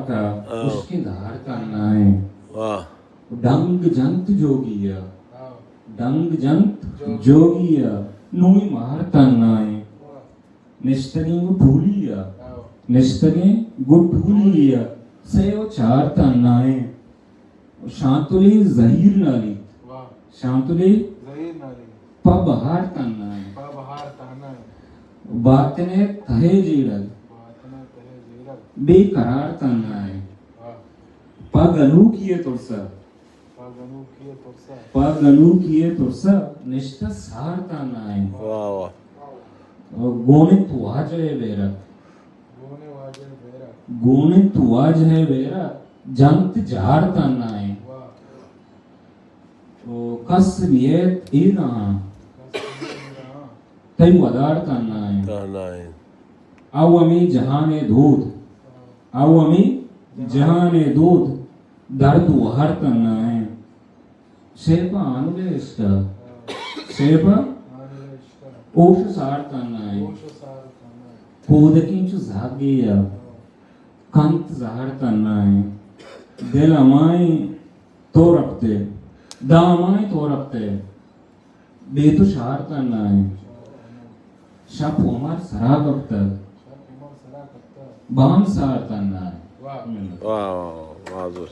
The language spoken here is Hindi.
का उसके धार करना है। डंग जंत जोगिया, डंग जंत जोगिया नुई मार करना है। निस्तरी ढूलिया, निस्तरी गुट ढूलिया से वो चार करना है। शांतुली जहीर नाली, शांतुली पबहार करना है। बातने तहे जीरल, बेकरार करना है। पगनु किए तुरसा, पगनु किए तुरसा निष्ठा सार करना है। गोनित वाज है वेरा, गोनित वाज है वेरा जंत जार करना है। कस नियत इना तई वदार करना है। अवमी जहाने दूध, अवमी जहाने दूध दर्द वहर करना है। शेपा अनुलेष्टा, शेपा ओश सार करना है। कोदकिंच जागिया कंत जहर करना है। दिल अमाई तो रखते, दामाई तो रखते बेतुशार करना है। शप उमर सराग अख्तर बाम सार करना है। वाह वाह वाह।